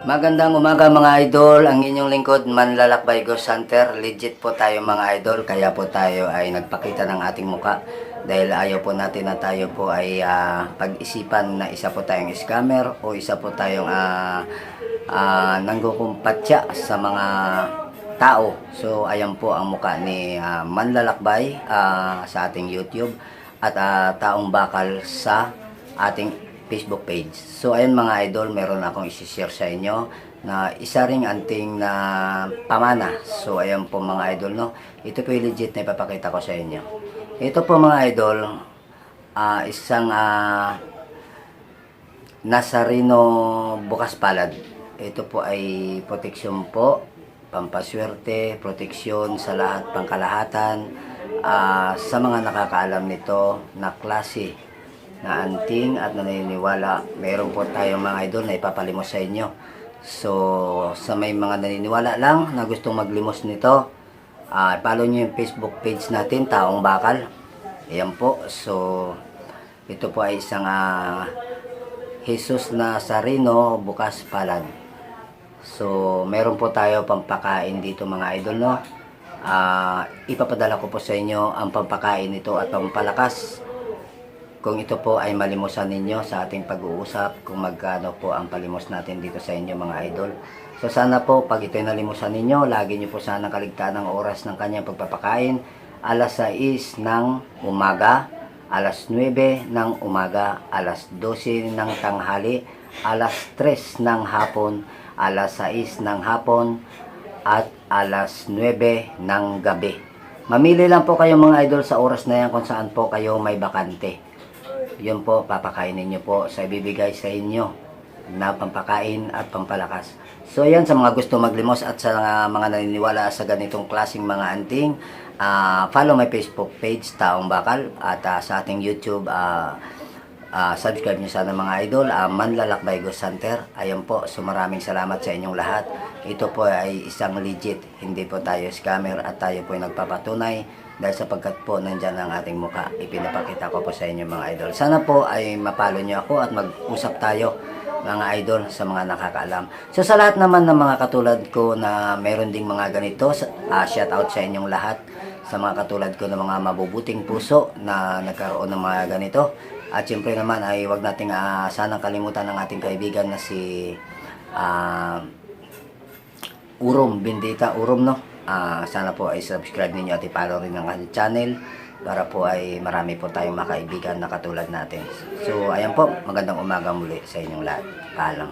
Magandang umaga mga idol, ang inyong lingkod Manlalakbay Ghost Hunter. Legit po tayo mga idol, kaya po tayo ay nagpakita ng ating muka dahil ayaw po natin na tayo po ay pag-isipan na isa po tayong scammer o isa po tayong nanggukumpatya sa mga tao. So ayan po ang muka ni Manlalakbay sa ating YouTube at taong bakal sa ating Facebook page. So ayun mga idol, meron akong isi-share sa inyo na isa ring anting na pamana. So ayun po mga idol, no. Ito po yung legit na ipapakita ko sa inyo. Ito po mga idol, isang Nazareno bukas palad. Ito po ay proteksyon po, pampaswerte, proteksyon sa lahat pangkalahatan, sa mga nakakaalam nito na klase na anting at naniniwala. Meron po tayong mga idol na ipapalimos sa inyo. So sa may mga naniniwala lang na gustong maglimos nito, follow nyo yung Facebook page natin, Taong Bakal. Ayan po. So ito po ay isang Jesus Nazareno bukas palad. So meron po tayo pampakain dito mga idol, no. Ipapadala ko po sa inyo ang pampakain nito at pampalakas kung ito po ay malimusan ninyo sa ating pag-uusap, kung magkano po ang palimos natin dito sa inyo mga idol. So sana po pag ito ay nalimusan ninyo, lagi nyo po sana kaligtaan ng oras ng kanyang pagpapakain. Alas 6 ng umaga, alas 9 ng umaga, alas 12 ng tanghali, alas 3 ng hapon, alas 6 ng hapon, at alas 9 ng gabi. Mamili lang po kayo mga idol sa oras na yan kung saan po kayo may bakante. Yun po, papakainin nyo po sa ibibigay sa inyo na pampakain at pampalakas. So yan, sa mga gusto maglimos at sa mga naniniwala sa ganitong klaseng mga anting, follow my Facebook page, Taong Bakal, at sa ating YouTube, subscribe nyo sana mga idol, Manlalakbay Ghost Hunter. Ayan po, so maraming salamat sa inyong lahat. Ito po ay isang legit, hindi po tayo scammer at tayo po ay nagpapatunay dahil sapagkat po nandyan ang ating mukha. Ipinapakita ko po sa inyo mga idol. Sana po ay mapalo nyo ako at mag-usap tayo mga idol sa mga nakakaalam. So sa lahat naman ng mga katulad ko na meron ding mga ganito, shout out sa inyong lahat. Sa mga katulad ko na mga mabubuting puso na nagkaroon ng mga ganito. At syempre naman ay wag nating sanang kalimutan ng ating kaibigan na si Urom, Bendita Urom, no. Sana po ay subscribe ninyo at i-follow rin ang kanyang channel para po ay marami po tayong makaibigan na katulad natin. So ayan po, magandang umaga muli sa inyong lahat. Paalam.